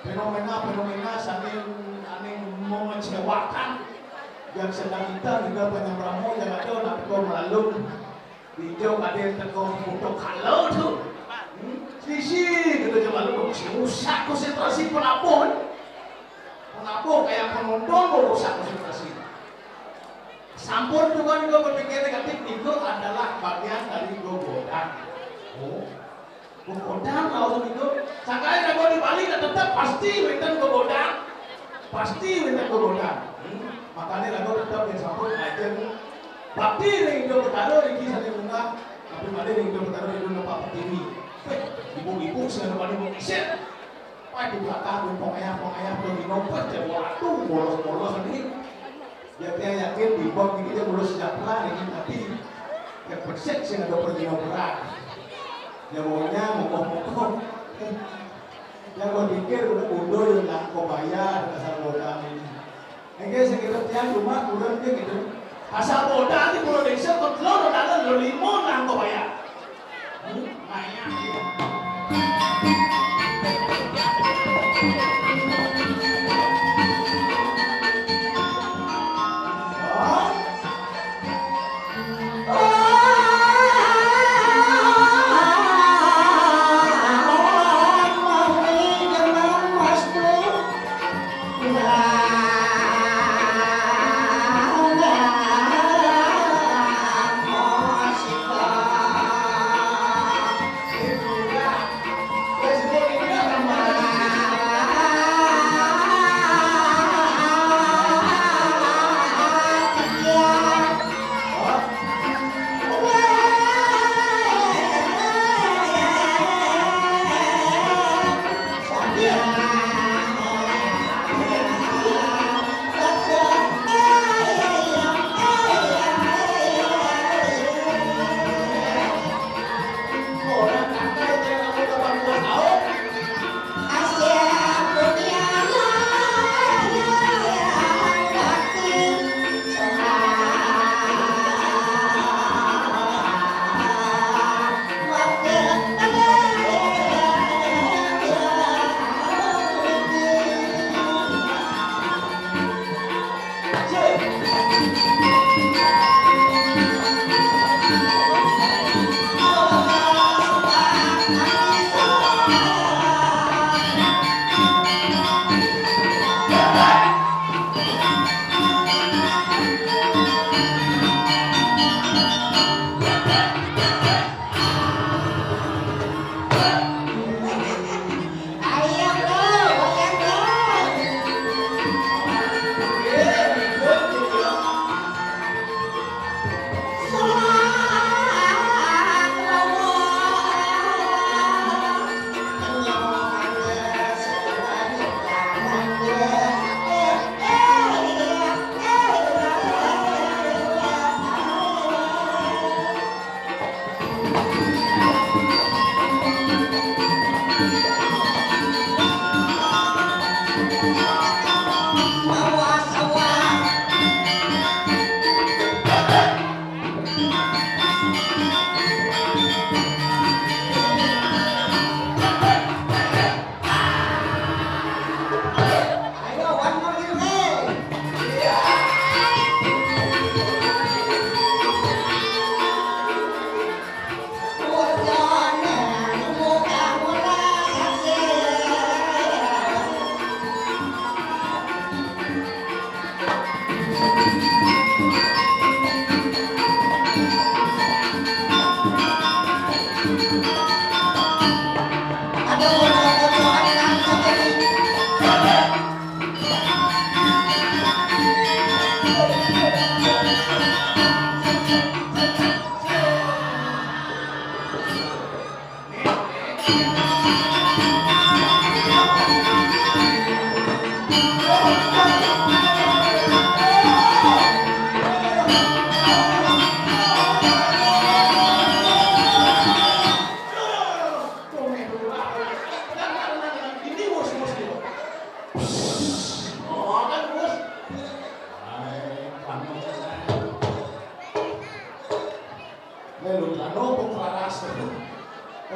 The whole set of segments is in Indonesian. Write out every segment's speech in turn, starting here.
fenomena saking aneh mengecewakan yang sedang kita juga banyak ramu yang ada nanti kau melalui video ada teko foto kalau tuh sisi gitu coba lu rusak konsentrasi penapun kayak penonton rusak konsentrasi sampun juga berpikir negatif itu adalah bagian dari godaan godaan langsung itu sekali kalau dibalik tetap pasti winter godaan makanya lagu tetap yang sampun aja bakti yang hidup bertaruh di kisah di bunga tapi mana yang hidup bertaruh di dunia Pak Pertiwi ibu-ibu segala pada ibu kisah di belakang pengayah bagi nopat jadi waktu bolos ini ya dia yakin di bawah ini dia bolos sejahtera ini tapi yang persek sih ada pergi berat ya pokoknya mokoh yang gue pikir udah udah yang nak kau bayar asal bodoh ini enggak sekitar tiang rumah kurang dia gitu asal bodoh di pulau desa kontrol udah lo limon nak kau bayar banyak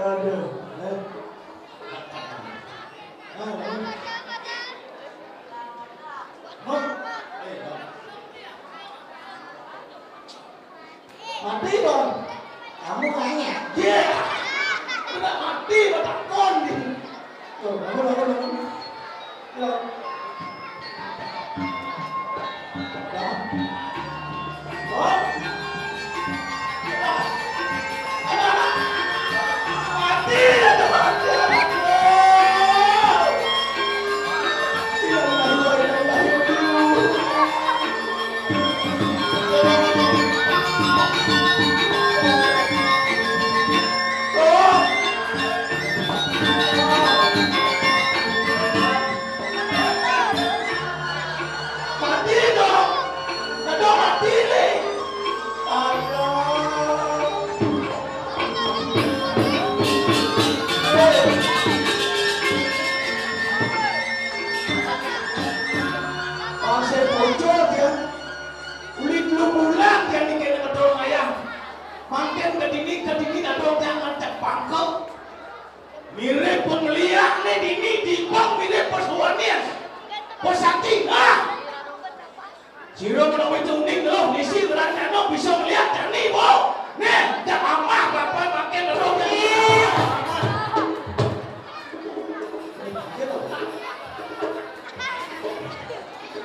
Aduh, mati batakon di. Tuh, bangun. Ya. Mirip pemeliak nih dini dipang mirip persuanian posati Jiro menawi tuning loh nisi berarti no bisa melihat jani bo nih jak amah bapak pakai dorong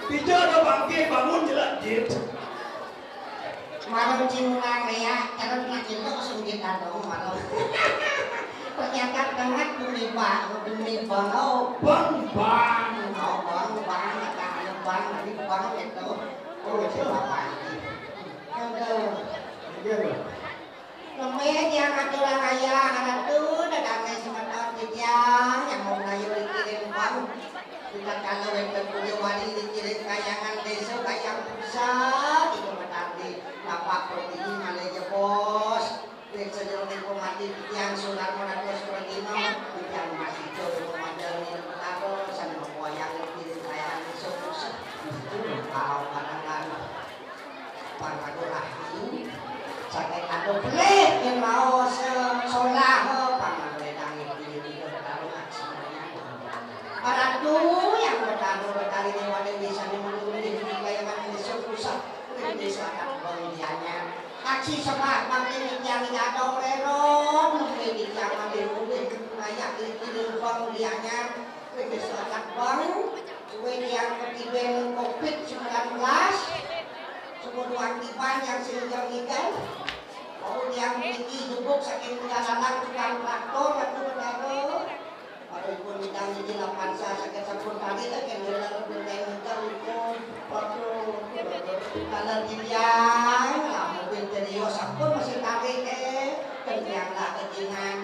tidak ada bangke bangun jelas jit malam ciuman ya karena makin lo kesulitan dong malam ternyata banget bumi bang oh bang kata ada bang tadi bang itu oh siapa aduh namanya dia ngatur ayah anak tuh datangnya sebentar dia yang mau ngayu dikirim bang kita kalau yang punya wali dikirim kayangan desa kayang pusat itu berarti bapak protein malaysia bos yang sejauh informatif yang sudah mengatur seperti ini yang masih jauh memadal ini taruh sana wayang dikirim kayangan desa pusat tahu kadang-kadang pangadur ahli sakit ado belit yang mau sekolah pangadur yang dikirim taruh semuanya para tuh yang bertaruh bertari lewat Indonesia yang menuruni di kayangan desa pusat Indonesia akan pendidikannya kaci semak makin yang ada reron mungkin yang ada mungkin layak dikirim pendidikannya Indonesia akan bangun suwe yang ketiga COVID-19 semua akibat yang sehingga ikan kemudian memiliki jubuk saking perjalanan tukang traktor atau bertaruh walaupun bidang di lapan sakit sampun kali tak kenal dengan telepon kalau dibiang lah mobil terios sampun masih tarik kenyang lah ketingan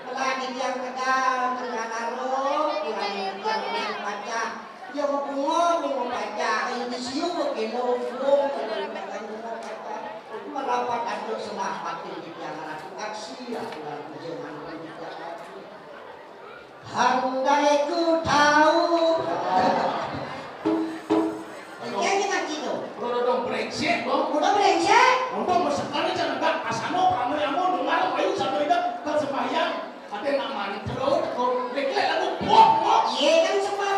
kalau dibiang tegal dengan arok kurang yang baca dia mau baca ini siu kilo bung merapat aduk selamat di biang aku aksi aku lalu jangan handai ku tahu. Yang kita cino. Udah brengsek dong. Udah brengsek. Untuk sekali jangan kan asano kamu yang mau dengar ayo satu itu kan sembahyang. Ada nama terus kau reklek lagu pok. Iya kan semua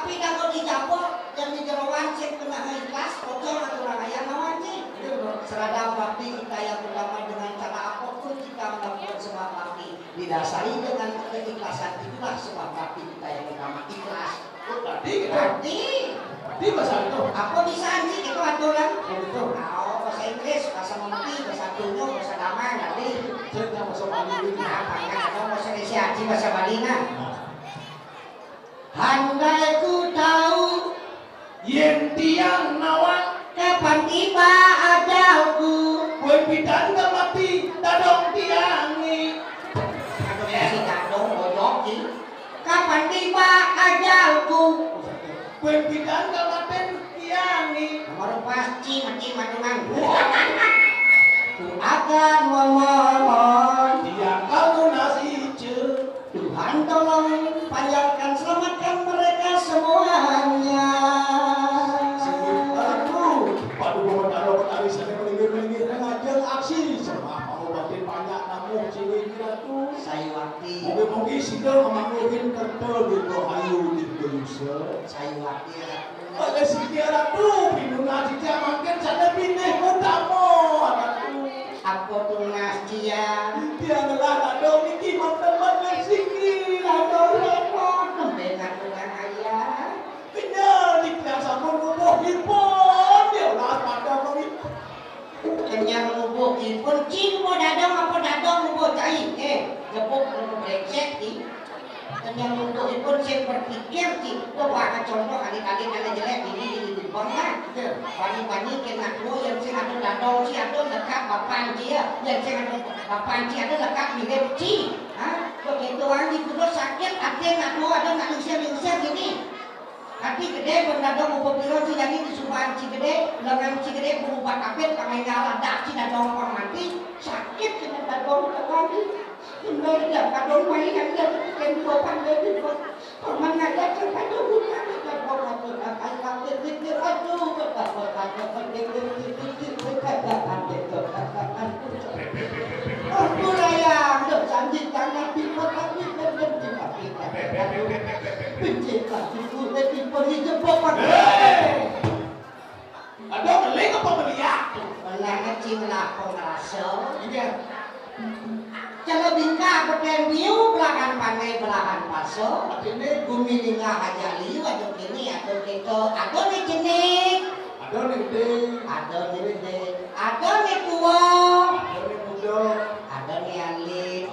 api dapat dijapok dan di jerawan cek kena ikhlas pocong atau raya nawan cek. Serada bakti kita yang pertama dengan cara apapun kita melakukan sebab bakti didasari dengan keikhlasan itulah sebab bakti kita yang pertama ikhlas. Berarti bahasa itu apa bisa anjing itu aturan? Betul. Nah, bahasa Inggris, bahasa Melayu, bahasa Tunyo, bahasa Damai nanti. Cerita bahasa Bali. Nah, kalau bahasa Indonesia aja bahasa Bali nah. Handai ku tahu Yen tiang nawang kapan tiba ajalku. Kue pidan gak mati dadong tiangi. Atau si dadong bodoki. Kapan tiba ajalku. Kue pidan gak mati tiangi. Nomor pasti mati madungan. Ku akan memohon Tiang kamu nasi ce. Tuhan tolong panjangkan selamatkan mereka semuanya. Padu bawa taruh petari sana melingkir ngajeng aksi sama mau batin banyak namu cilik ratu. Saya waktu Mungkin sidang memanggilkan kertel gitu ayu di Indonesia. saya waktu Oleh si ratu pinuna cica makin sana pineh utamo ratu. apa tunas dia Dia ngelah dong iki teman berpikir sih, lo bakal contoh adik-adik ada jelek ini bangga. Bani-bani kena lo yang sing ada dadong sih ada lekat bapan dia, yang sing ada bapan sih ada lekat mirip sih. Begitu orang di kudu sakit, ada nak lingser gini. Hati gede berdadong upo piro sih jadi disumpahan si gede, lengan si gede berubah kapit pakai ngalah dak si dadong orang mati sakit kena dadong lagi. Benar dia kadang main yang dia bikin dopan dia di teman ngajak sampai tu bukan dan orang tu akan kapit pikir aduh betapa aku layang dah janji jangan tipu tapi Pincit lah tipu tipu ni jemput pakai ada beli apa melihat Benar cinta pengrasa iya Kalau bingka pakai biu belahan pandai belahan paso, ini bumi lingga aja liu atau kini atau gitu, atau ni jenik, ada nih gede atau ni gede, atau ni tua, ada nih muda atau ni alit.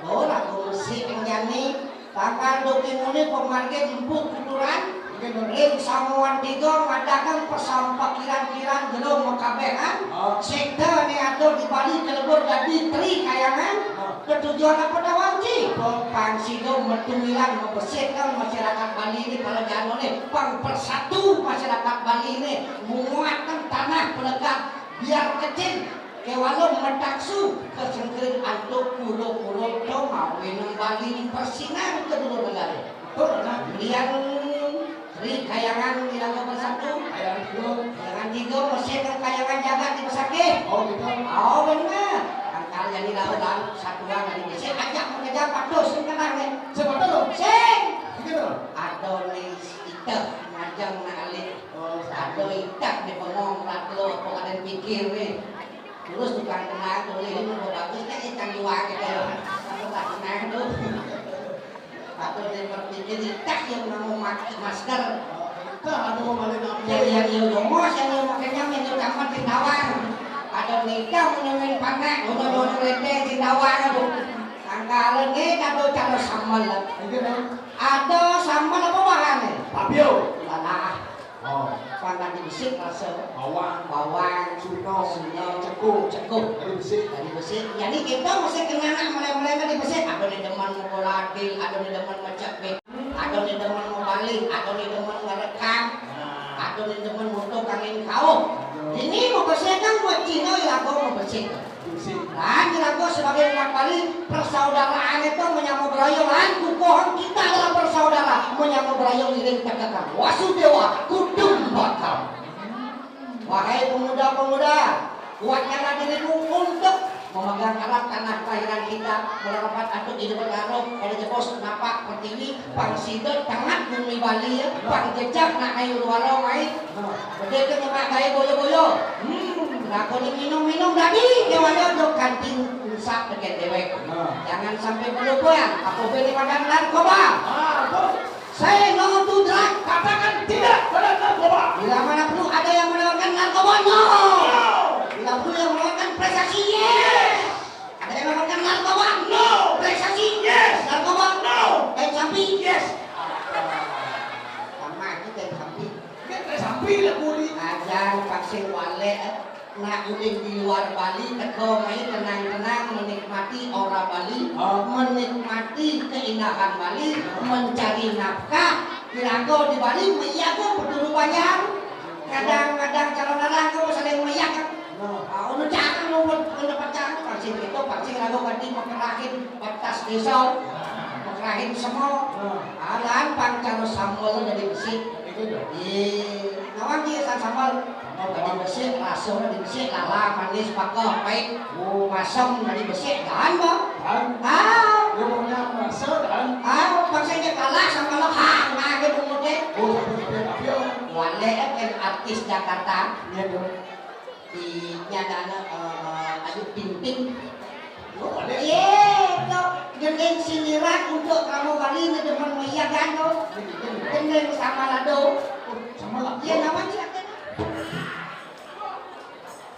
Oh, lagu musik yang nyanyi, tanggal doki muni pemarga jemput kuturan. Ring samuan tiga madakan pesampak kiran-kiran gelom makabehan sektor ni atau di Bali kelebur jadi teri kayangan ketujuan apa dawanci pangsido metumilan membersihkan masyarakat Bali ini kalau jangan ni pang persatu masyarakat Bali ini menguatkan tanah pelekat biar kecil kewalo metaksu kesengkerin antuk pulau-pulau to mawin Bali ini persinan kedua negara kemudian Ri kayangan di dalam bersatu, kayangan tiga bersihkan kayangan jagat di pesakit. Oh gitu. Oh benar. Angkal jadi lawan satuan dari bersih ajak mengejar patus sekarang ni. Siapa tu? Sing. Gitu. Adonis itak ngajang nak alik. Ado itak ni pengong ratlo apa kalian pikir ni. Terus tukang kenal tulis ini bagusnya ikan luar kita. Aku tak kenal tu. Atau dia berpikir tak yang mau pakai masker. Tak ada mau balik nama. Yang yomos yang makanya minum campur tindawang. Ada nikah menemuin panak, udah lete tindawang tu. Angkalan ni ada cara sambal. Ada sambal apa bahannya? Papio. Lala. Oh. Pandang di besik rasa. Bawang, suno, cekuk. Dari besik. Jadi kita mesti kena nak mulai-mulai di besik. Ada ni deman mau koladil, ada ni deman mau cepet, ada ni deman mau balik, ada ni deman ngerekam, ada ni deman mau tukangin kau. Ini mau bersihkan buat Cina ya aku mau bersih. Nah, aku sebagai umat Bali persaudaraan itu menyambut berayuan kukuhan kita adalah bersaudara menyambut berayung iring tegakkan Wasudewa kudum bakam. Wahai pemuda-pemuda, kuatkanlah dirimu untuk memegang erat tanah kelahiran kita, merapat atuk hidup bergaruh pada jebos napak pertiwi pangsidot tengah bumi Bali ya, pang jejak nak ayu luar mai. Betul ke nyemak gaya boyo-boyo? Aku ni minum-minum tadi, dia ada dok kantin usap dekat dewek. Jangan sampai berlupa. Aku beli makan narkoba. Saya no to drug. Katakan tidak pada narkoba. Bila mana perlu ada yang menawarkan narkoba, no. Bila perlu yang menawarkan prestasi, yes. Ada yang menawarkan narkoba, no. Prestasi, yes. Narkoba, no. Sapi, yes. Sama kita sapi. Kita sapi lah kuli. Ajar vaksin wale. Nak uling di luar Bali, teko main tenang-tenang menikmati aura Bali, menikmati keindahan Bali, mencari nafkah. Kirago di Bali meyago berdulu banyak. Kadang-kadang calon orang kau saling meyak. Udah jangan lu mendapat jangan vaksin itu vaksin lagu ganti mengerahin batas desa, mengerahin semua. Alan pangcal sambal dari besi. Nawang dia sambal. Dari besi, rasul dari besi, lala, manis, pakai, pahit, masam dari besi, dan bang. Dia punya rasa dan. Paksanya kalah sama lo, nah dia bumutnya. Papio. Wale kan artis Jakarta. Iya dong. Di nyadana Ayu Ting-Ting. Wale. Itu gendeng siniran untuk kamu Bali ini demen maya gando. Gendeng sama lado. Sama lah. Iya namanya.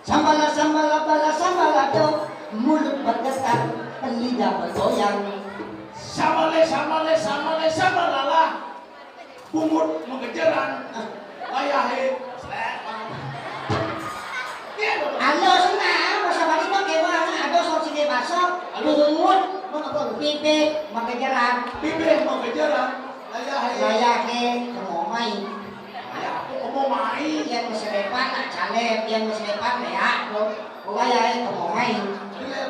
Sambala bala sambalado, mulut bergetar, lidah bergoyang. Sambalala. bungut mengejaran layahe Halo senang, masa balik kok gimana? Ada sok sini masuk, bungut, bibit, mengejaran, layahe, kemomai. Yang masih depan nak caleb, yang masih depan ya, layahe kemomai.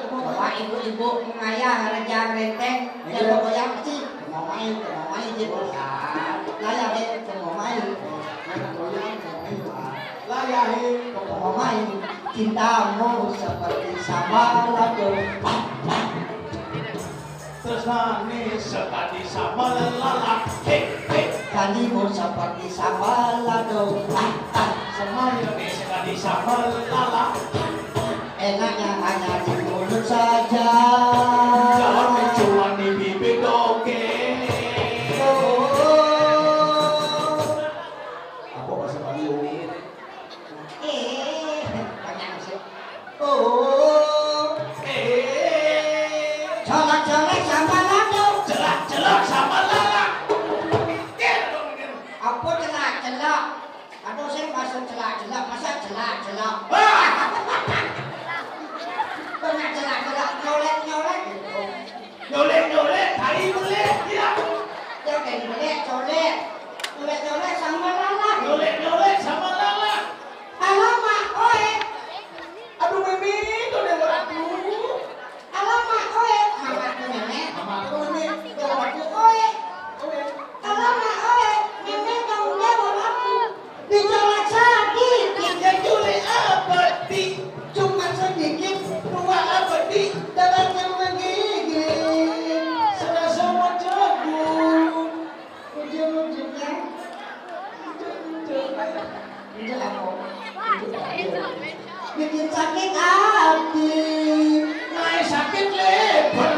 Bapak ibu-ibu mengayah rejang renteng, yang goyang kecil, kemomai jebol. Layahe kemomai. layahe Kemomai, cintamu seperti sambal lado. tresnane sekali sama lelala Kalimu seperti sambal lado. semuanya sekali sama lelala Enaknya hanya di mulut saja. jangan cuma di bibir dongeng apa bahasa Bali Banyak sih. Colak-colak sambal lado. celak sama lelala Apa celak-celak? Aduh saya masuk celak-celak, masa celak-celak? Banyak celak-celak, nyolek-nyolek. nyolek hari boleh ya Dia kayak nyolek, colek. Nyolek-nyolek sambal lala. nyolek sama lelala Alamak, oe. aduh mimi itu dia beratu Alamak, oe. Mamaku nenek. mama aku mimi Bapakku oe. Alamak, oe. Nenek tanggung jawab aku. Dicolek sakit. ya nyolek apa di Cuma sedikit. dua apa di Dalamnya menggigit. sudah semua jagung Ujung-ujungnya. Itu apa? Bikin sakit hati. naik sakit lebar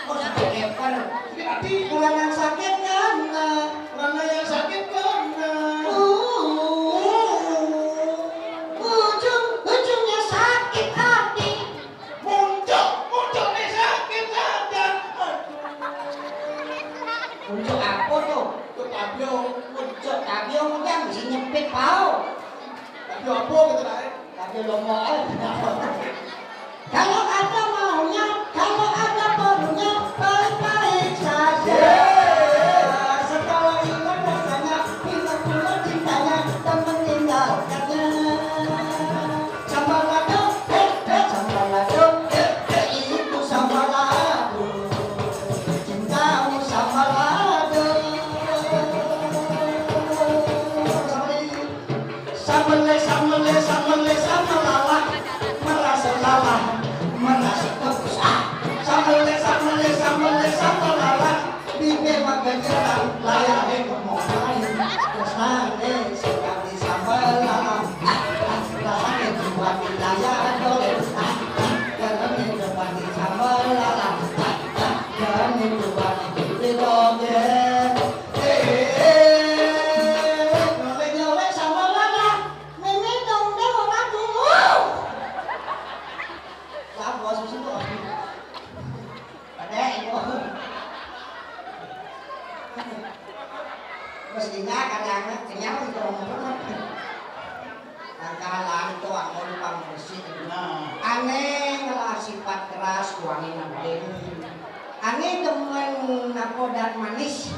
Oh, sakit lebar. hati Kelana sakit karena mana yang sakit karena ujung-ujungnya sakit hati. muncul nih sakit saja Untuk apa tuh? itu tabio Untuk tabio mungkin bisa nyepit pau. tabio apa gitu naik Tabio lomoan. Kalau ada maunya, kalau ada perlunya, baik-baik saja. Setelah hilang rasanya, hilang pula cintanya, dan meninggalkannya. Sambal lado, sambal lado, itu sambal lado. Cintamu sambal lado. Sambal lala, merasa lala, merasa tebus. Sambal lala, bibir makan jerang, layahe kemomai. Rasane sekali sambal lala, rasane buat wilayah dole. Jangan depan di sambal lala, jangan buat di dongeng. Nyolek-nyolek sambal lala, mimi dong dia mau lagu. Lagu susu tuh. Ada itu. Mestinya kadang kenyang itu ngomong. Angkalan itu aku lupa bersih. nah Aneh ngelah sifat keras kuangin nanti. Aneh demen napodan manis.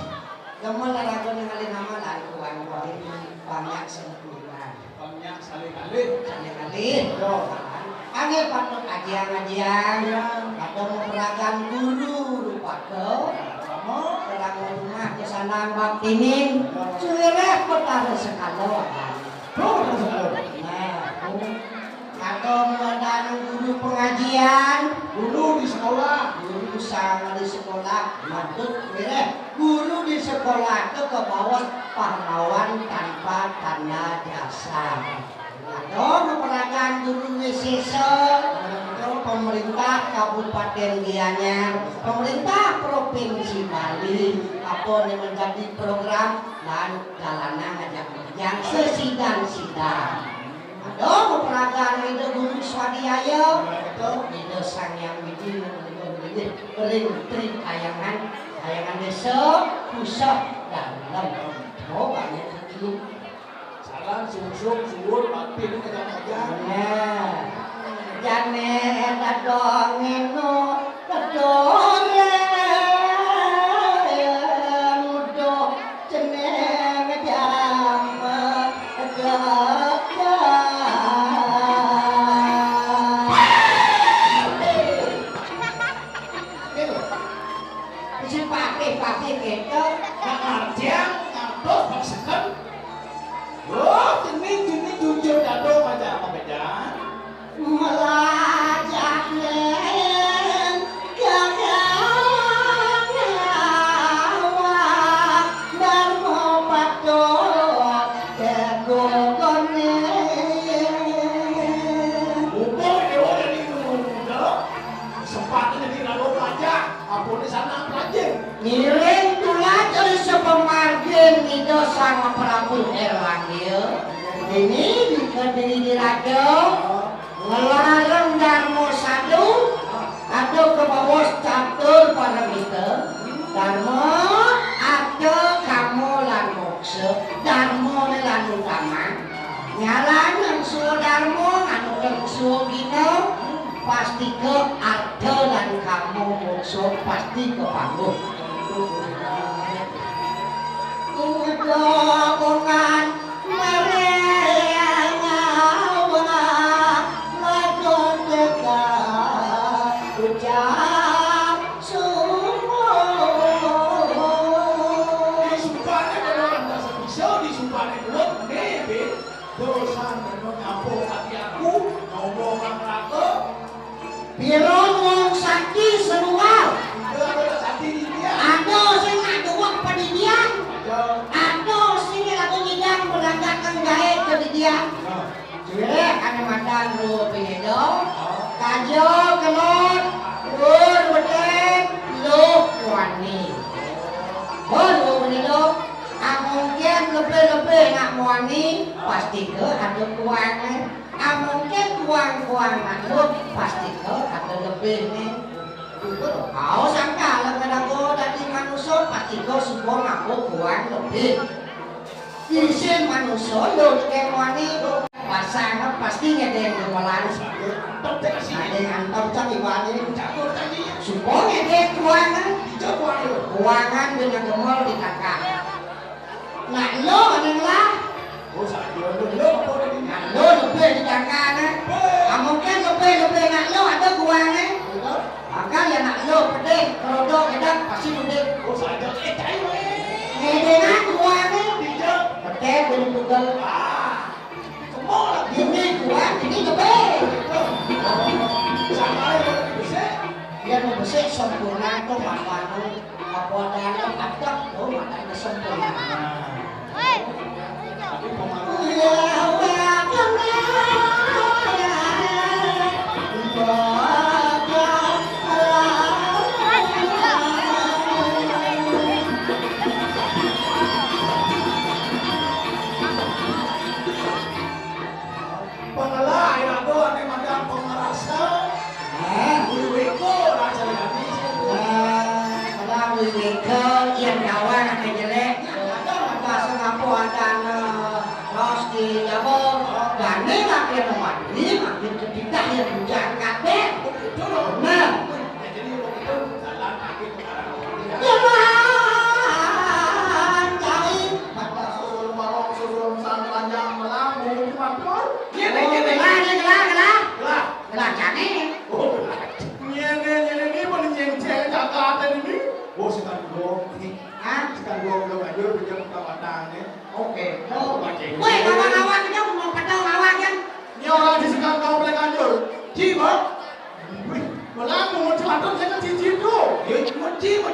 Demen lagu ningali nama lain kuang-kuangin banyak sempurna. banyak sekali-kali Kali-kali aneh patut ajian-ajian. Atau memperakan guru rupato. kamu Orang rumah ke sana baktinin. Suireh petara sekalo. Nah, atau medan guru pengajian, dulu di sekolah guru sama di sekolah, matut guru di sekolah itu ke bawah pahlawan tanpa tanda jasa. Atau memperakan guru siswa, atau pemerintah Kabupaten Gianyar, pemerintah Provinsi Bali, apa yang menjadi program dan jalanan ngajak yang sesidang-sidang. Aduh, memperakan itu guru swadiaya, itu sang yang biji, kering trik kayangan, kayangan besok pusat dalam oh banyak kecil salam sungsung suwun batin aja jane eta dongeng nu kedoreng udah ceneng jam pakai gitu artian ngantos paksakan oh jenis jujur dado macam apa beda melajak neng kagawa dan mau patok tegogone udah dari muda kesempatan jadi lalu pajak apa di sana pelajeng ngiring tulah dari sepemargin itu sama Prabu Erlangga ini dikendiri di radio ngelarang Darmo sadu ada ke bawah catur pada kita Darmo ada kamu lan mokse Darmo lan utama nyalan yang suo Darmo anu suo gino pasti ke ada dan kamu mokse pasti ke panggung Kudokongan merengawa Lagon dekat ucap sumur disumpahnya kalau anda sebisa disumpahnya belum nebe dosa menyapu hati aku ngomong raka biro wong sakti serual ada sakti di dia ada sing ada wong padidian ada sing lagu nyidang berangkatkan gawe ke dia jelek ane madan lu pengedo kajo kelot lur bedek lu wani lu pengedo mungkin lebih-lebih nak wani pasti ke ada kuangnya mungkin kuang-kuangan lu pasti ke ada lebih nih kau sangka lah kadang-kadang dari manusia pasti kau semua ngaku kuang lebih isin manusia lu kayak wani pasangan pasti ada yang bermalan ada yang antar cak ibadah semua ada kuangan kuangan dengan gemol di kakak nak lo ada lah nak lo lebih di kakak mungkin lebih nak lo ada kuangan akan ya nak lo pedih kerodok edak pasti pedih ngedengan kuangan pedih belum tugel ini kuat ini lebih dia mau besar sempurna itu makanu apa ada patah itu makanya sempurna yang kawan yang jelek ada sengapuan ros di jabon dan ini makin lemah ini makin ketika yang hujan kabeh nah jalan cari mata susul balong susul sampai lanjang melambung mampur gelah cari ini boleh nyeng-nyeng Jakarta ini oh sekarang gua aja pinjam kawatannya oke woi kawan-kawan kita mau pedang lawan kan ini orang di sekarang kau boleh kanjur ciba melambung mau celatun saya kan cici tuh ya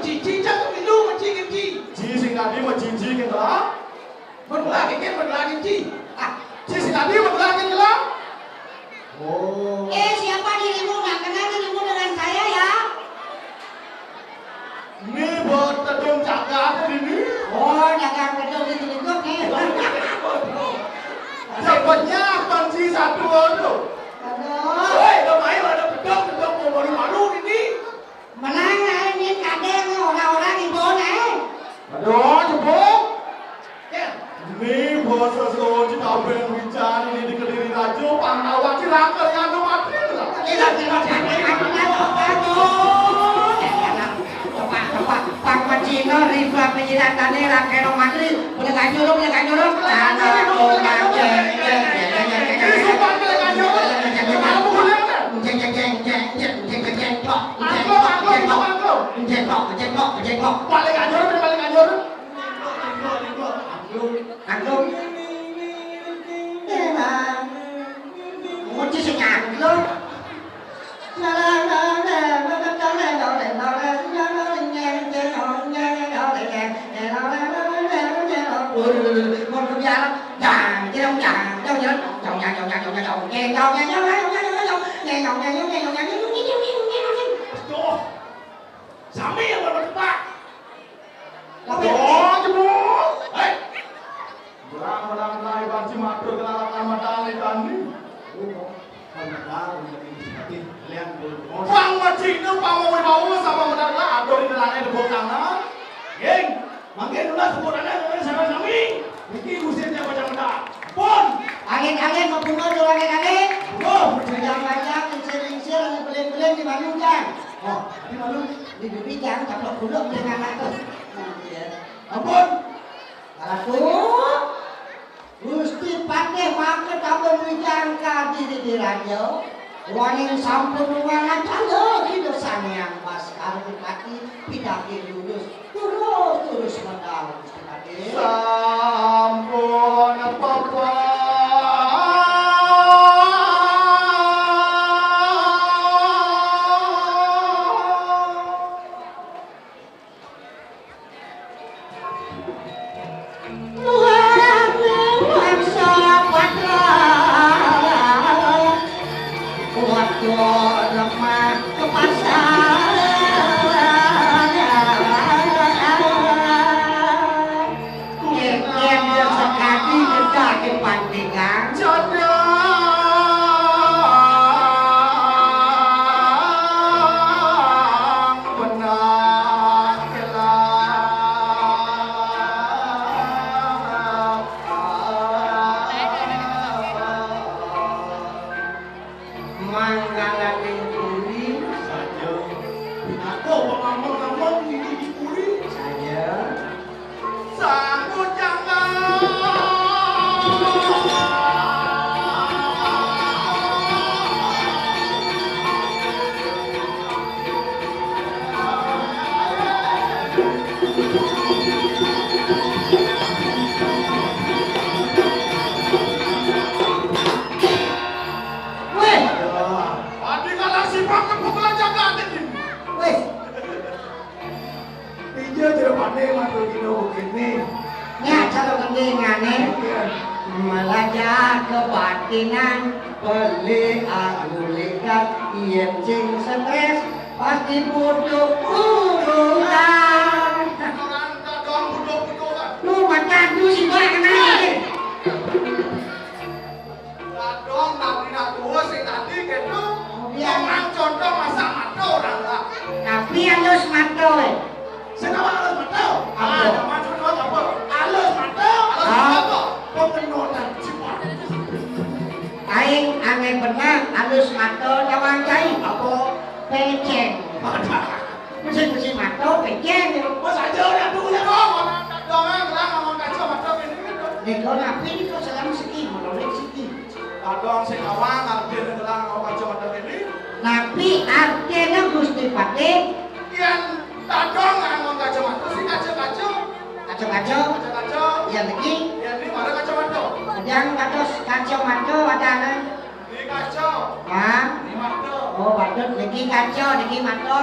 cici jangan minum cici sing tadi mau cici kan lah berlagi cici cici tadi berlagi lah oh siapa dirimu nggak kenal dirimu dengan saya ya ini buat tedung Jakarta ini oh dagang tedung itu nih dapatnya panci satu itu woi lumayan ada tedung mau malu-malu ini menang ini kadang orang-orang ibu Mula riba penyiratane ra kena mantri, boleh kanyolong. Anak omah jeng. Paling anjur. Angklung. Ngoci sing angklung. Sami yang berdebat. Oh, jebul. Hei. Berang naik banci matur kelalakan matane tani. Bang macino pamoy mau sama menara ador di dalamnya di bokana. Geng, makin ulah sebutannya sama sami. Iki usirnya macam mana? Pon. Angin mau bunga dulu angin. Oh, Panjang-panjang, lingsir-lingsir, beling-beling di Bandung kan? Oh, di Bandung, di Bibijang, caplok dulu dengan anak tuh. ampun. Aku Gusti Patih maket tambah menjangka diri di radio. Waning sampun ruangan kalau hidup yang pas kalau dipati pidaki lulus terus medal Gusti Patih. Sampun apa-apa. Melajak kebatinan beli agulikan yen sing stres pasti butuh urusan. Lu macam tu si bak kenal. Dong nak tua sing tadi gitu. Yang contoh masa mato orang lah. Tapi halus mato. Kenapa halus mato? Ada macam apa? Halus mato. Apa? Pemenotan cepat. Aing aneh benar halus mato jawang cai. Apa? Peceng. Mesin mato peceng. Mas aja udah dulu ya dong. Dong yang ngomong kacau mato ini gitu. Nego napi ni kau salam siki, menolak siki. Dong sing awang artinya gelang ngomong kacau mato ini. Napi artinya Gusti Patih. Yang tadong ngomong kacau mato si kacau. Kacau-kacau. Yang lagi. Yang ini mana kacau mato? Yang kacau mato ada apa? Ini kacau. Hah? Ini mato. Oh, badut lagi kacau, lagi mato.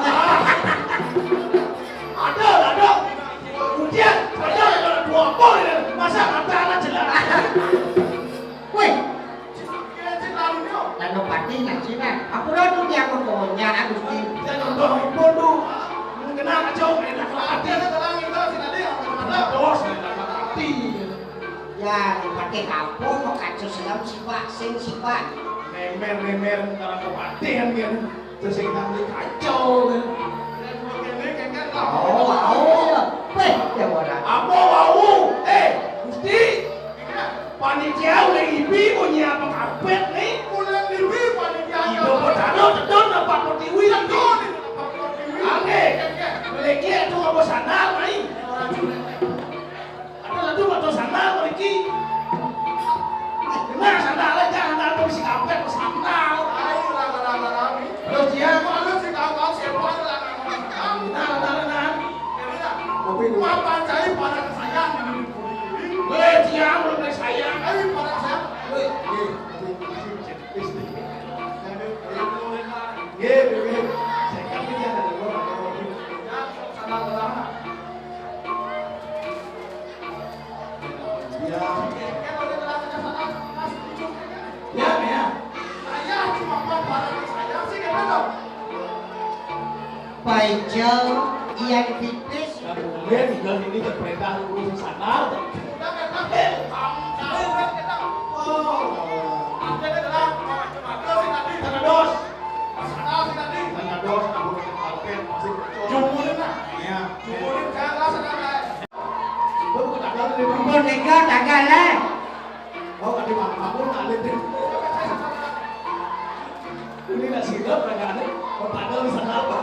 Ada. Kemudian ada dua pol ini. Masa kata anak jelas. Weh, Cik lalunya. lalu pati nanti nak. Aku dah tu dia pokoknya Gusti. Jangan dong ibu tu. Kena kacau enak hati. Ada telang itu si tadi ada dos enak hati. Ya, pakai kampung mau kacau selam sifat. Memer antara kepatihan kan. Terus yang tadi kacau kan. Weh, ya wadah. Apa wau? Gusti. Panitia oleh ibi punya apa karpet nih? Punya ibi panitia. Ibu bertaruh dapat pertiwi lagi. Angge, lagi itu bawa sandal mai. Ada lagi bawa sandal mriki. Nah, sandal aja sandal kok si kapet kok sandal. Ayo lah. Terus dia Kalau si kau siapa lah. nah. Kopi apa cai pada sayang. Dia belum sayang. Ayo pada sayang. Paijo yang tipis. Kemudian tinggal ini perintah urusan sandal. Boneka tagalan. Oh, tadi makan ada deh. Ini nggak siap nggak ada. Oh, tanggal bisa apa?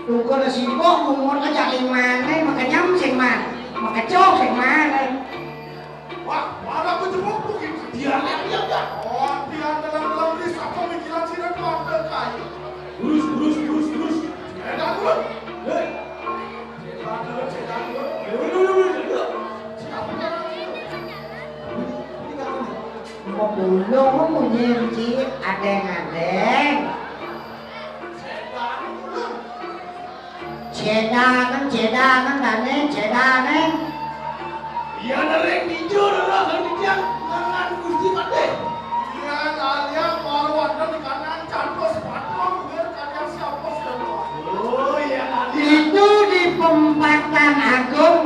Tunggu na sibuk mumut aja limane maka nyam sing man maka cok sing mana Wah, mana aku jemput mungkin dia enggak? Oh, dia dalam list apa pemikiran sih dan pakai kayu. Lurus. Enak dulu. Hei. Cetak dulu. Siapa yang mau bulung mau nyemci adeng cedangan dane Iya nereng hijau dah kalau dijang mangan Gusti Pade. Iya, kalian baru ada di kanan cantos sepatu biar kalian siapa sudah. Oh iya tadi. itu di Pempatan Agung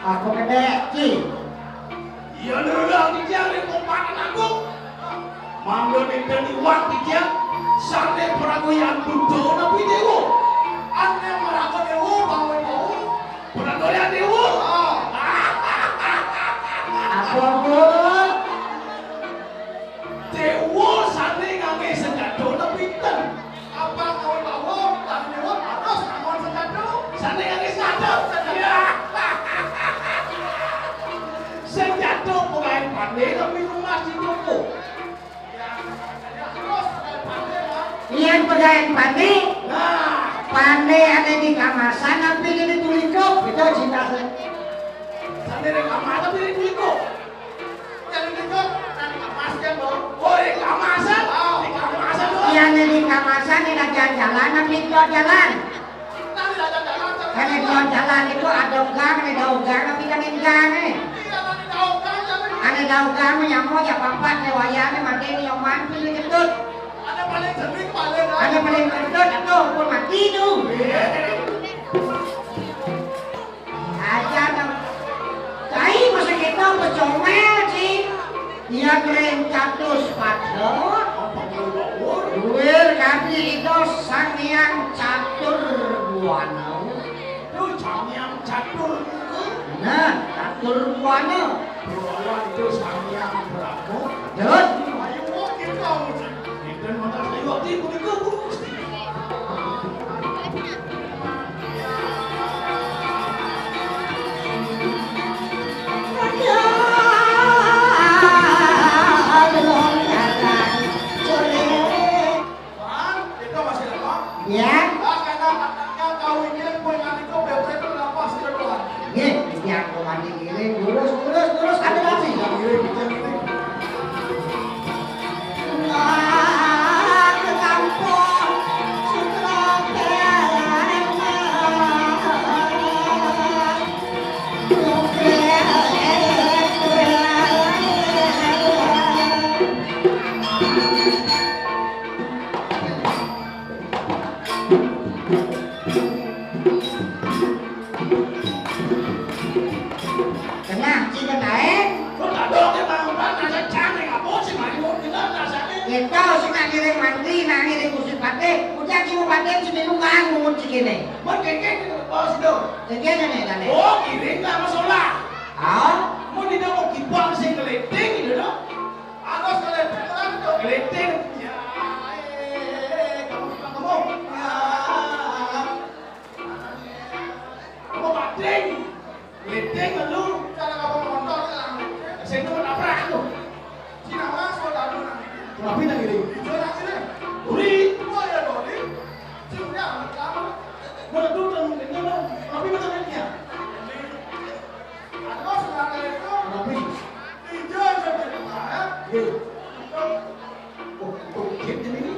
aku gede Ci Iya nereng dijang di Kompatan Agung. Mangga nenteni wak dijang sane peragoyan budo na video. Ane meraga dewu bawa dewu. Peragoyan dewa. apa bu Dewa sane ngangge senjata na pinten. Apa kau bawa dan dewu harus kamu senjata. Sane ngangge senjata. Ya. Senjata pemain pandai tapi rumah si Joko. yang pegain pandi Nah, pandai ada di kamasan tapi jadi tulikop itu cinta saya sane rekaman tapi di Joko. Yang itu nanti kapasnya dong. Oh, di kamasan. Di kamasan loh. yang di kamasan ini jalan tapi itu jalan Nanti ada jalan. kan itu jalan itu ada gang tapi kan gang Iya, nanti tahu kan jangan. ada gang yang mau ya papat lewayane mati ni yang mati ni kentut Ada paling jernih paling. ada paling kentut itu pun mati tu aja dong kai masa kita bercomel sih dia keren catus padot duir kaki itu sang yang catur buana Itu Samyang Catur. nah catur buana Bahwa itu Samyang Prabu. dot Ayo mungkin kau sih. Dan mata saya waktu itu dikubur. Bang, itu masih ada bang. ya Ah, karena anaknya kau ini punya itu bebek itu kenapa sih doang? nih yang aku mandi giling lurus ada lagi ke kampung tenang cinta naik Kau tak ada yang mau nasa cantik apa sih malu dengan nasanya. kita suka ngiring mandi nah ngiring kursi pate udah cuma pate cuma nunggang ngumut cikini Mengkengkeng ke bawah situ. sekian nih tadi Oh, kirim nggak masalah. ah Mau tidak mau kipang sih ngeleting gitu dong. Aku sekalian kan itu. Ngeleting. Ya, Kamu. Kamu bating. Ngeleting kan lu. cara kamu nonton kan. Saya itu menabrak lu. Cina mas sudah dulu nanti. Kenapa tak kirim? Itu nanti deh. Uri. Oh ya doli. Cina kamu. Mana tuh dan ini dong. Tapi macam ni ya. Aku sudah itu. Tapi. Hijau jadi mana? Oh, kip ini.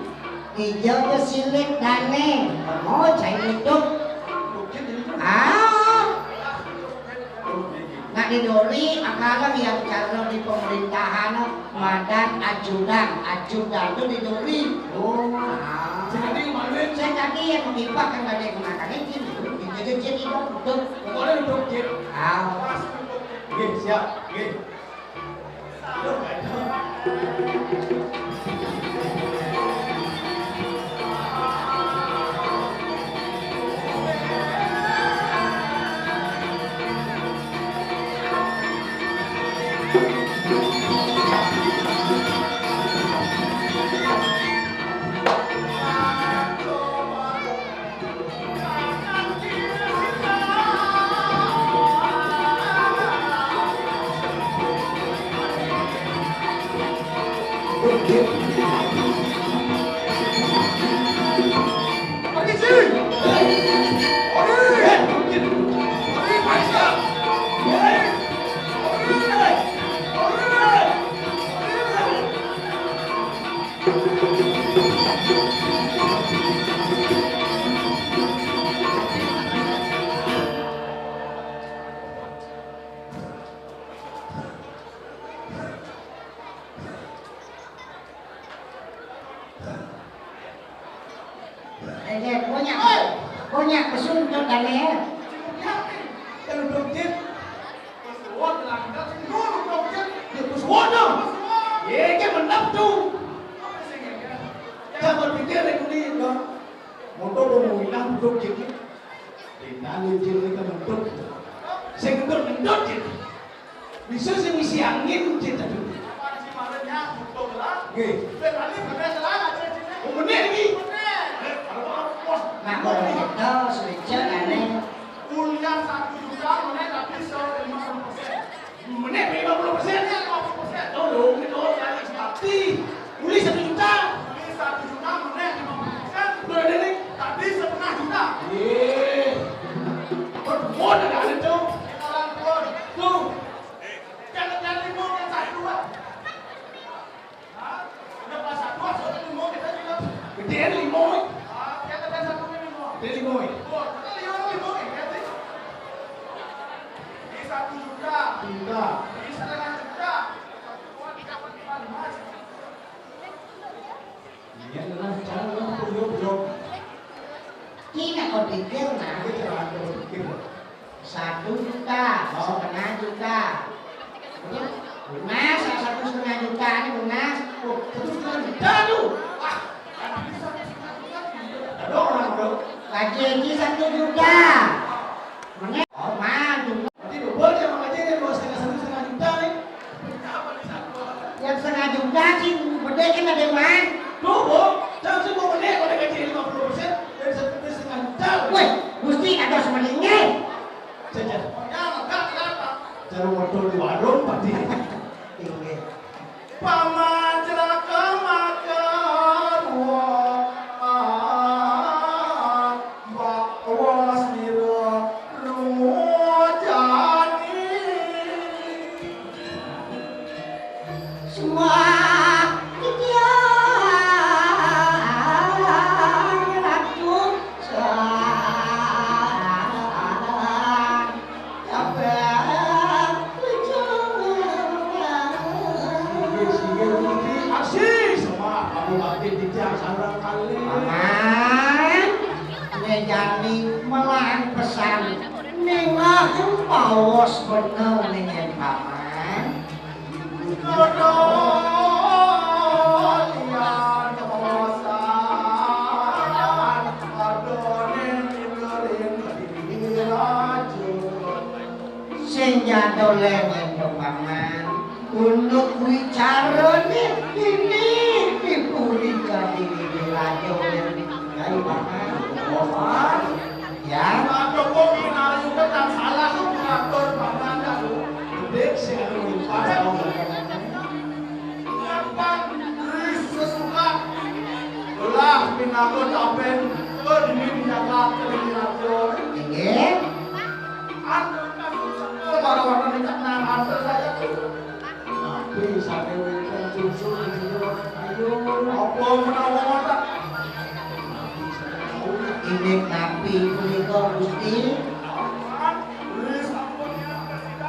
hijau ke silik dane mau cai hidup Oh, kip ini. nggak didori akalang yang calon di pemerintahan mandat ajudan itu didori Jadi mana? saya tadi yang mengipak kan ada yang makan ini jadi betul Boleh duduk kip. ah Oke, siap. Oke. Duduk, baik. Punya kesuntut dan ya. Kan udah jin. Dia pesawat dong. Ya kan menap tuh. Jangan pikir ini dong. Motor mau hilang duduk jin. Ditali jin ini kan duduk. Saya gendut jin. Bisa sih misi angin jin tadi. Oke. Bener ini. Nah, kalau itu sudah aneh. Kuliah 1 juta, menit habis 50%. Menit 50%. Tolong itu yang pasti. Beli 1 juta. Beli 1 juta, menit 50%. Udah ada nih. Tadi 1,5 juta. Perempuan ada tuh. Orang pun. Tuh. Jangan limau yang saya dua. Hah? Udah pas 1, soalnya limau kita juga. Gedean limau. Kita ada 1 limau. Gede limau. Kita limau ya sih. Ini 1 juta. Juta. Ini 1,5 juta. Ini adalah cara beliau. Kina kau pikir nah. Ini cara berpikir. 1 juta, 1,5 juta. Lunas, 1,5 juta ini lunas. 1,5 juta lu. Ada orang bro. Gaji 1 juta. Mana? Oh, mah juga. Nanti double dia makanya dia 2,5 juta nih. Yang 1,5 juta sih gede kan ada man. Tuh, Bo. Jangan sih mau gede kalau gaji 50% dari 1,5 juta. Weh, mesti ada semelingnya. Jajan. Ya, enggak kenapa? Cara motor di warung pasti. Tinggi. Paman celaka makan bawa siro rujani Semua kegiatan aku Paman, jadi melang pesan nengah paus bener dengan paman. Senja dolengan paman untuk bicara ini dipulihkan di rajo dari paman. Ya. Pinako capen, dini dijaga ke radio. Ini Warna-warna di tengah antar saya tuh. Tapi sampai weekend susu ayo Apa menawa tak? ini nabi punika Gusti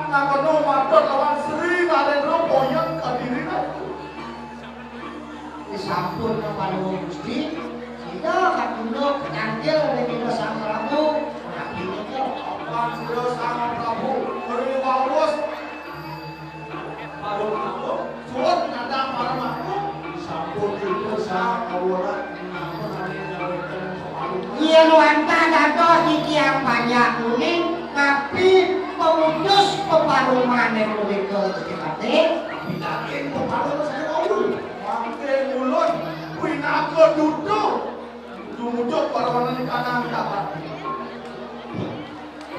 Nah, kono matur lawan Sri Narendra Boyong Kadiri kan. disampun kepada Gusti kita katunduk kantil dengan Sang Prabu nabi itu Pan Sri Sang Prabu beri walus. Lalu aku surat nada para aku sampun itu sang awuran namun hari nyawetkan separuh. iya nuanta dados di tiang banyak kuning tapi pemutus peparuman yang punika Gusti Pati Bidakin peparuh saya awul. mangke mulun winaka duduk. Dumujuk para wanita kanan dapat.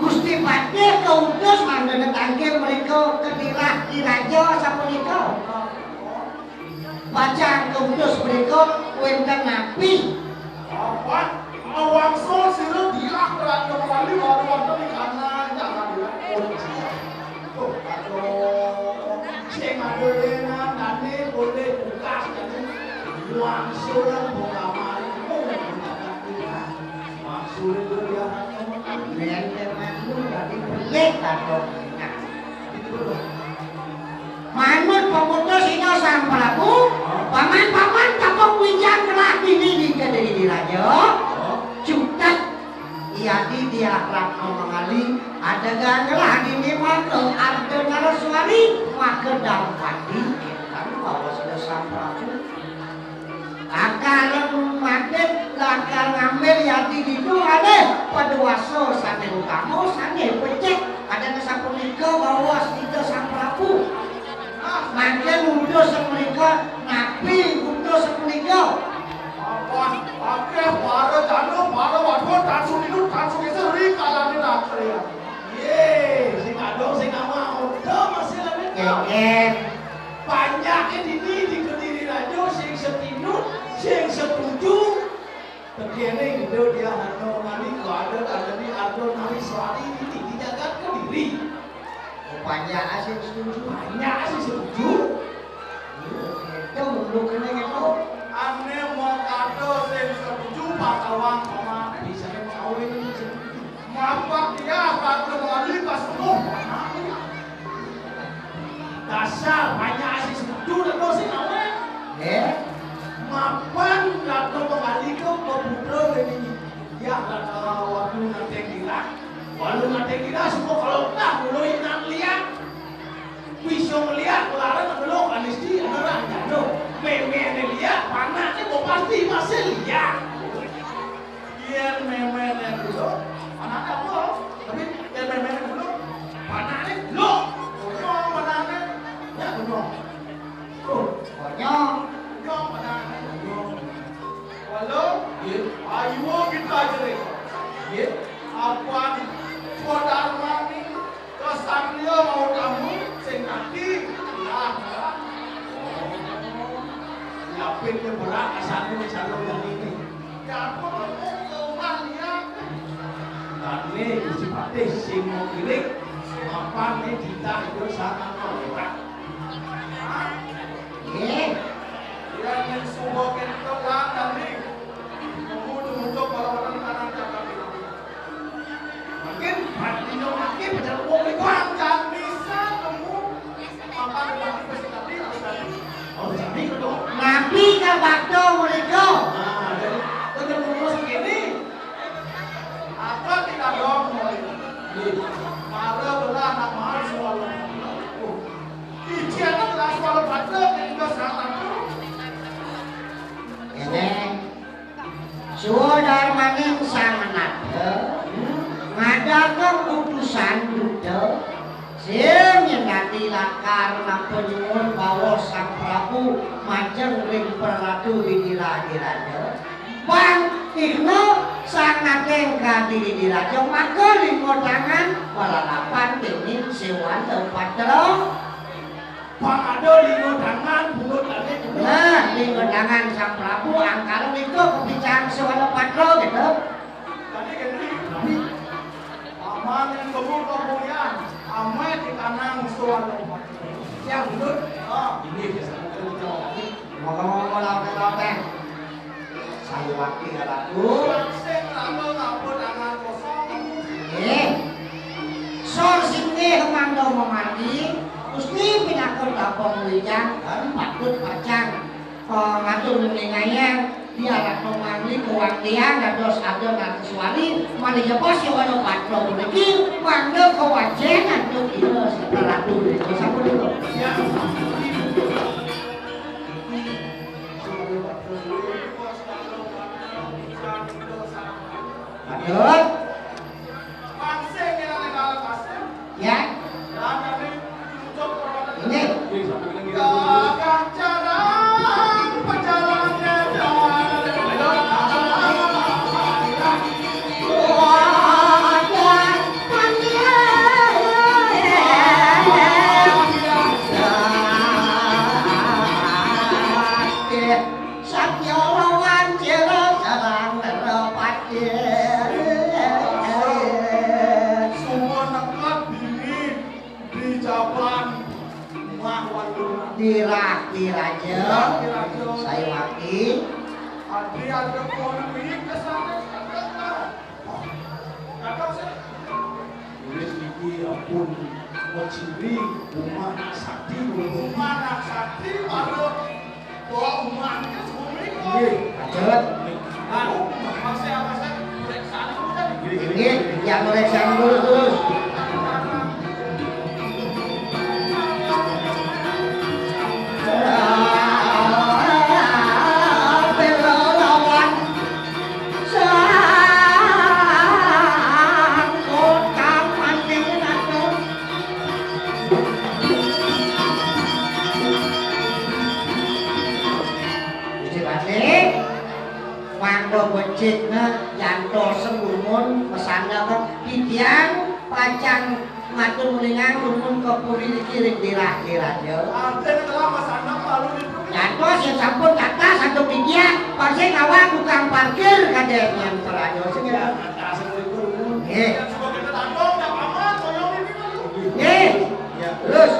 Gusti Pati keutus manggene tangkir mereka kedirah di raja sapunika bacang utus berikut wenten napi. Apa? Awang so siru dilak berat kembali baru waktu di kanan jangan dilak. Oh, aduh, sing adolena nane boleh buka jadi langsung buka mari. Maksud itu dia Mentemanmu dari pelik atau manut pemutus itu sang Prabu. Paman-paman kapok wijang telah dini di raja. Cutat iadi dia Ratno mengali ada gangelah dini maka arda naraswari maka dampati kan bahwa sudah sang Prabu akal madet lakal ngambil yadi itu ada pada waso sane utama sane pecek ada kesapunika bahwa itu sang Prabu makin udah sepunika nabi udah sepunika apa? Oke, para jano, para waduh, tansu itu sering kalami nak ya. Ye, sing adong sing mau. Udah masih lebih banyak ini di Kediri Rajo sing setinut, sing setuju. Terkene itu dia hano ngali ada di Ardo Nari Swari ini di Jagat Kediri. banyak asing setuju Banyak sih setuju. itu belum kena itu Ane mau kado sing setuju pakawang sama Bisa kawin ini setuju. mapak dia kado ngali pas semua. Dasar banyak sih setuju dan dosa awet. Mapan Ratno kembali ke Pemudra ini. Ya waktu nanti gila. Walau nanti gila semua kalau tak mulai nak lihat. Bisa melihat larang belum anisti orang jado. Meme lihat panasnya kok pasti masih lihat. Biar memenya dulu. Anaknya apa? Tapi Biar memenya dulu. panasnya belum. Nyong menangnya. Ya belum. Oh, konyol Nyong menangnya. Walau ya, ayo kita jadi. ya. Apa saudara mami kesangria mau kamu sing nanti lah. Yapin ke berat asalnya calon yang ini. Ya aku mau ke rumah dia. Karena Gusti Patih sing mau kirik, mapannya kita itu sangat berat. Dia yang subokin ke belakang nih. Untuk orang-orang kanan jaga diri. Makin hatinya makin berjalan uang itu. Jangan bisa kamu makan lagi pasti tadi harus tadi. Oh, jadi itu dong. nabi ke bakdo mereka Nah, jadi kita ngurus begini. Apa tidak dong mulai? Nih, Mara belah anak mahal suara. Ijian adalah suara badak yang juga sangat. ini saudara maning sang nada ngadakan utusan duda sing nyengati lakar napa nyuwun bawa sang Prabu majeng ring peratu Widiraja Bang Igno sang ngakeng kadiri diraja maka linggo tangan walalapan dening sewan Patra. Bang Ado lino tangan bulut lagi. Nah, linggo tangan sang Prabu angkara itu kebicaraan sewan Patra gitu. Tadi gini, aman yang kemudian, aman di kanan suara. Yang bulut. Ini biasa kita lagi. Ngomong-ngomong lopeng-lopeng saya waktu ngalaku Sing lama ngapun tangan kosong. sor sini kemando memandi Gusti pinakut tapong wijang dan patut pacang ngatur meninganya dia Ratno mandi kewang tiang dados ada nanti suari mandi jepos yang ada patro berlegi mandi kewajengan tuh itu setelah dulu itu sampun itu Adut Pansing yang negara kasih. ya Dan kami untuk perbuatan ini Gagah jalan perjalanan kira-kiranya saya wakil ada pohon ini kesana. Kakak saya. Tulis iki ampun Mociri Umar Sakti Mana sakti baru bawa umatnya semua ini. lanjut Masih apa sih? Periksaan dulu kan? ini yang mereka dulu terus becikna janto sembumun pesannya kan pidian pacang matur mulingan rumun kepuri dikirim dirah-dirahnya Ada telah masana lalu itu. janto sing sampun kata satu pidian pasti kawan tukang parkir kadang yang terakhir segera Sebagai tetangga tak aman, toyong ini lalu. terus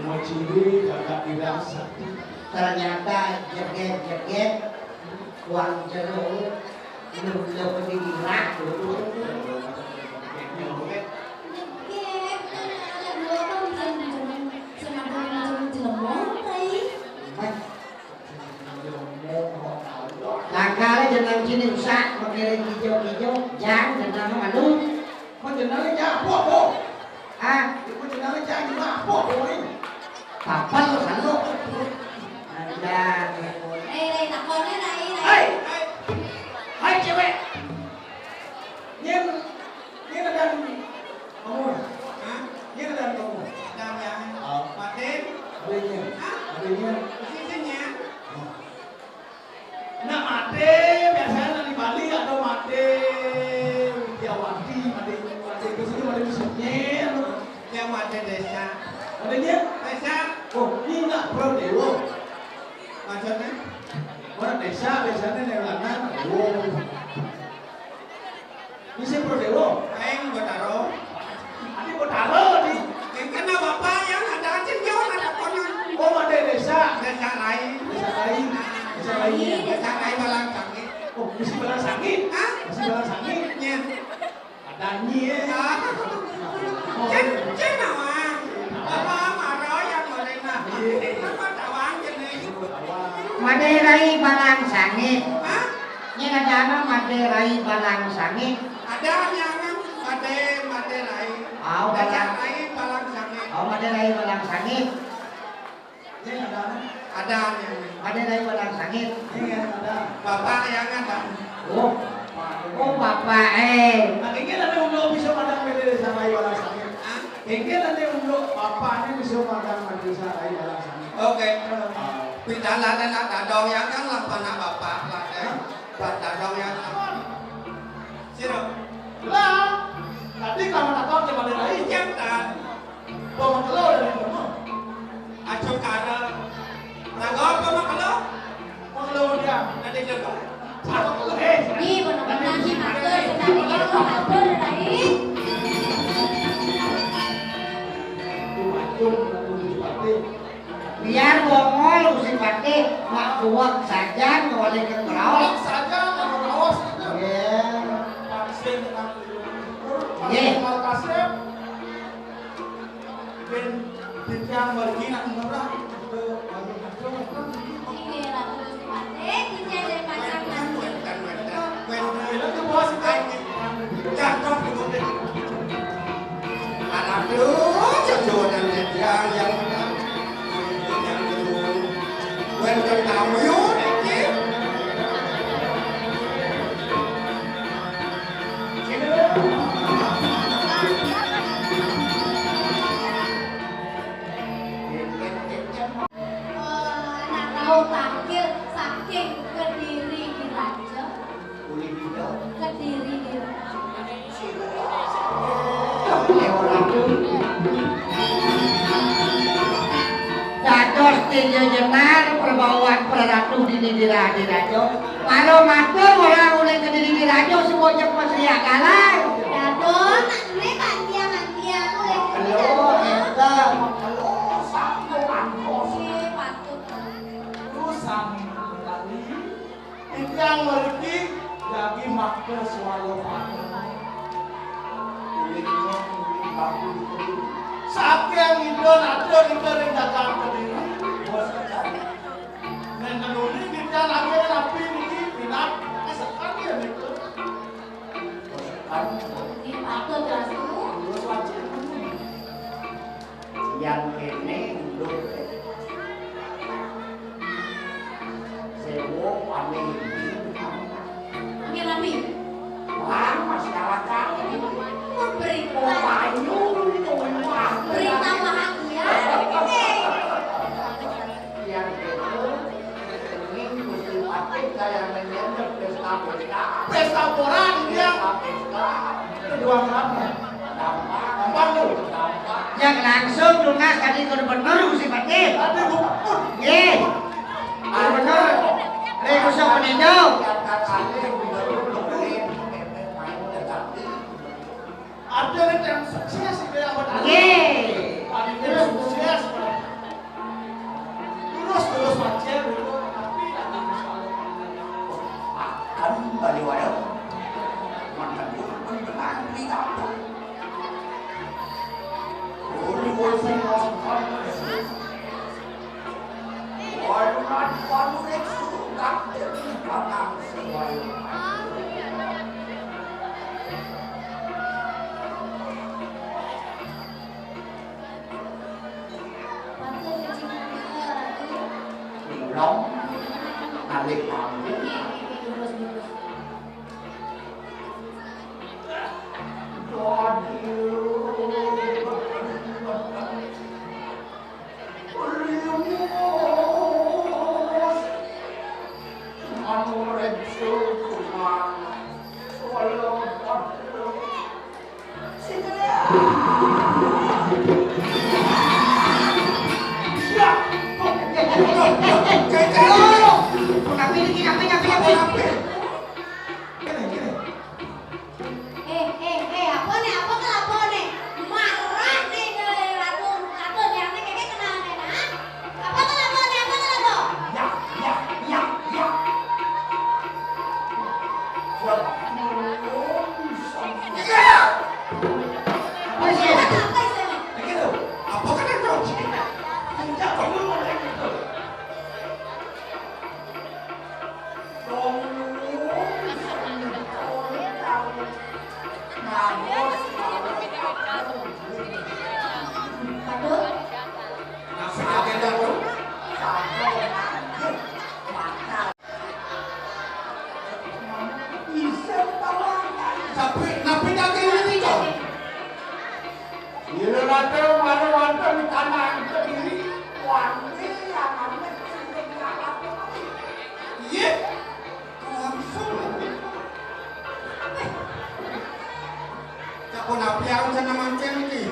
Mociri kakak Ira Sakti. ternyata jeget-jeget uang jeruk belum didirak dulu langkahnya jenang sini usah pakai hijau-hijau jangan jenang malu Kok jenenge nyapok kok? ah Kok jenenge jangan nyapok kok ini? papal selalu ada Hei! Hai cewek! Nyen ada kamu. Hah? Nyen ada kamu. Adanya. Nah, Made biasanya di Bali ada Made Widyawati, Made itu sini Made musiknya. Yang ada desa. Adanya? Desa. Oh, ini enggak Bro Dewo. Maksudnya? Orang desa biasanya nelangan. Oh. Ini si Bro Dewo. Aing Botaro. Ini Botaro nih. Yang kena bapak yang ada cinjauan ada konon. Oh, Made desa. Desa lain. Desa lain. Desa lain. Desa lain balang sakit. Oh, mesti balang sangit. Hah? Mesti balang sangit. Nyen. Ada nyie. Cen awang. Apa marah yang mereka. Apa tawang jenis. Maderai balang sangit Hah? ini ada apa Maderai balang sangit Ada yang made lain. Oh, Desa balang. lain balang sakit. oh Maderai balang sangit Ini ada. Ada yang Maderai balang sangit Ini ada. bapak yang ada. oh oh bapak Nah, kengkel ada untuk bisa madang Made desa lain balang sangit. Hah? Kengkel ada untuk bapaknya bisa madang Made desa lain balang sangit. Oke. Pindah laden ada dong yang kan lah anak bapak laden. Ada dong yang Siro. Lah, tadi kamu tak tahu cuma ada lain. Jantan. Bawa telur dari kamu. Aco kara. Nago apa makalo? Mau telur dia. Nanti juga. Apa telur? Ni benar-benar si masker sedang dia masker dari. Itu macam lalu sepati. biar bongol usin pati mak buat saja ngawalin ke Orang kerau saja kalau awas itu. ya Pasien dengan Ye. Pasien kasep. Ben yang pergi nak murah. Ini ratu sepate, kita dari pasang nanti. Itu bos aing. Jatuh di bawah. Aduh, jatuh dan yang When the tamu Kediri dia. Dados tinju jenar perbawaan Praratu Dini Dirajo. Kalau matur orang oleh ke Dini Dirajo semuanya pasria kalah. Dadon, ini kantia oleh Halo, eta. patut. Urusan kali yang mereki lagi makna swallow saking idon ada di datang ke diri bos kecil dan kenuri kita lagi rapi ini pinat sekali ya itu Ini patut rasu. Yang ini nduk. Sewo ame Ini Rami. wah masyarakat ini Berita bahagia. yang ini Gusti Patih kayak menyendok pesta-pesta. pesta pora dia kedua mana Yang langsung lunas tadi gubernur Gusti Patih. tadi gubernur Ye. Gubernur. Lekusok peninjau. ada yang sukses itu yang berada Ye. tadi terus sukses terus macet itu tapi datang Akan balik wadah. Makan dulu mendengar berita. Patut kecintaan ratu. Long, alik kamu. Lurus. God Apa nih? Marah nih ratu. Ratu yang ini kayak kenal nih, nah. Apa kenapa? Apa istilahnya? apa kan itu sejak dulu mulai gitu Patut. tapi nanti ini kok iya langsung napi aku sana mancing ini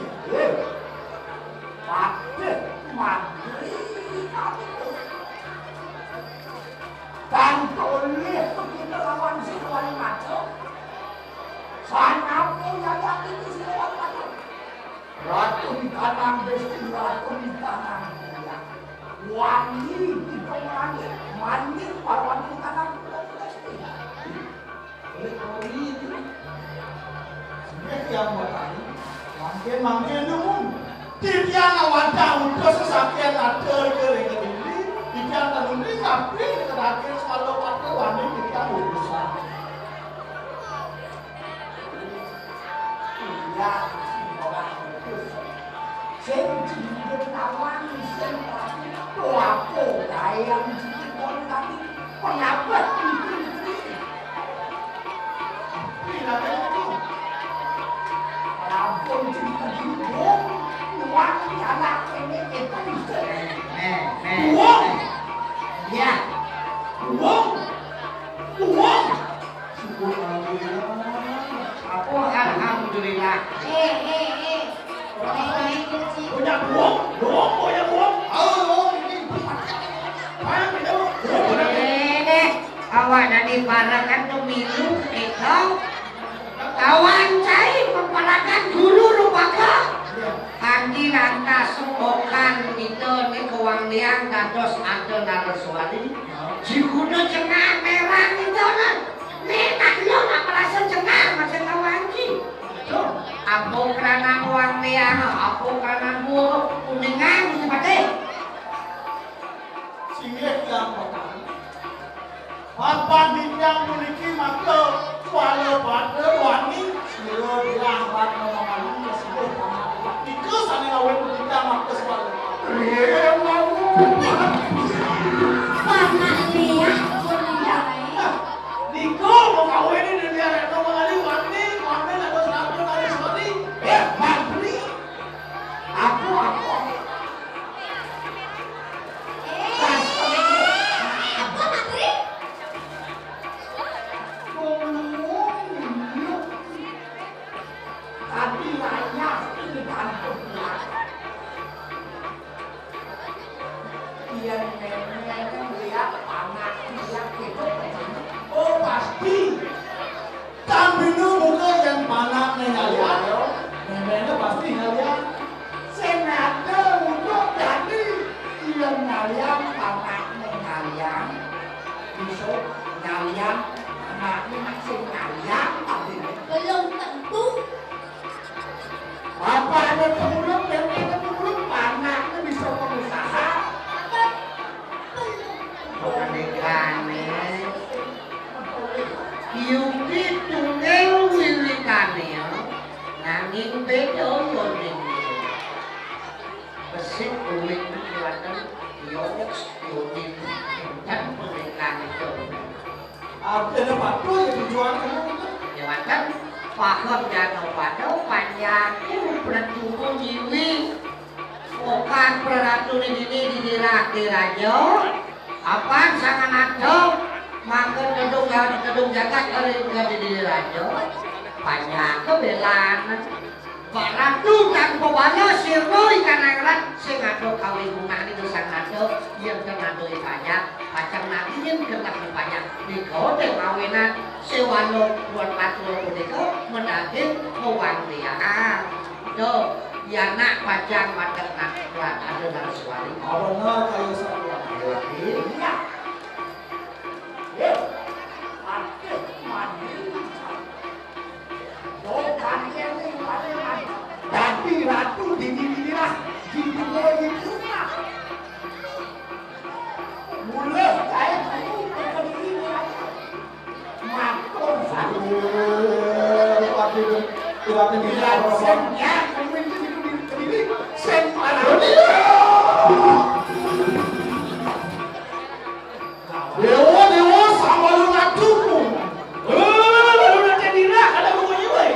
Ratu di kanan besti, ratu di kanan dia. Wangi di kanan, mandi pawan di kanan besti. yang bertani mangkin dulu dia wadah untuk sesakian ada kering ini dia tadi tapi terakhir kalau waktu wani kita urusan Ya, orang itu. Senci bertawan sentrasi tuaku dayang cikon tadi pengabat itu. tidak itu Lampun cerita dibuang, wangi anak ini itu. Buang? Ya, alhamdulillah. Punya buang, punya buang. Halo, ini. Ayah kita. Awak dari parakan pemilu itu kawan saya memparakan guru rupaka Andi lantas okan itu ni kewang liang dados ada naraswari jikudo cengah merah itu kan nekat lo nak merasa cengah macam kawan ji apa kerana uang liang apa kerana buah kuningan seperti Singgih yang pertama Bapak Bintang memiliki mata suara pada wangi Sila bilang pada mamalu Sila sama Ika sana lawan Bintang mata suara Panak liat Niko mau kawin ini dia reno mengali wangi ada serapun ada seperti mantri. aku apa Matri? tapi layak ini kampung dia nenek lihat anak lihat hidup Oh pasti Kambinu bukan yang mana ngalian Neneknya pasti ngalian senada untuk jadi yang ngalian anaknya ngalian besok ngalian anaknya masih ngalian tapi Belum tentu. apa ada pemulung dan ada pemulung anaknya bisa pengusaha bukan ikannya Yuki tunggal wilikannya nanging beda yoning besik uling kelihatan yoks yoning dan pernikahan itu Ada batu yang tujuan kamu kelihatan paham dan pada panjangnya bertubuh jiwi bukan peratu ini diraja apa sangat ada maka gedung jagat kali di raja banyak kebelaan Pak Ratu dan pembana sirno ikan angrat sing ado kawin bunga itu sangat ada yang kena doi banyak macam nanti yang kena banyak di kode kawinan sewano buat patro itu mendaging uang dia do ya nak pajang macam nak ada naraswari Benar kayu semua iya Tapi ratu diri-dirilah Jiwa itu Mula saya itu berdiri Makon satu Waktu bilang sennya Kemudian itu berdiri Sen Dewa sama lu ratuku Lu jadi rak ada bunyi we.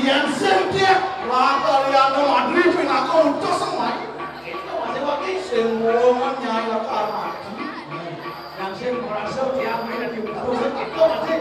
Yang sentiap Laka liana madri pinaka untuk semua Itu masih wakil. Semua nyai laka mati Yang saya merasa dia mereka diutus itu masih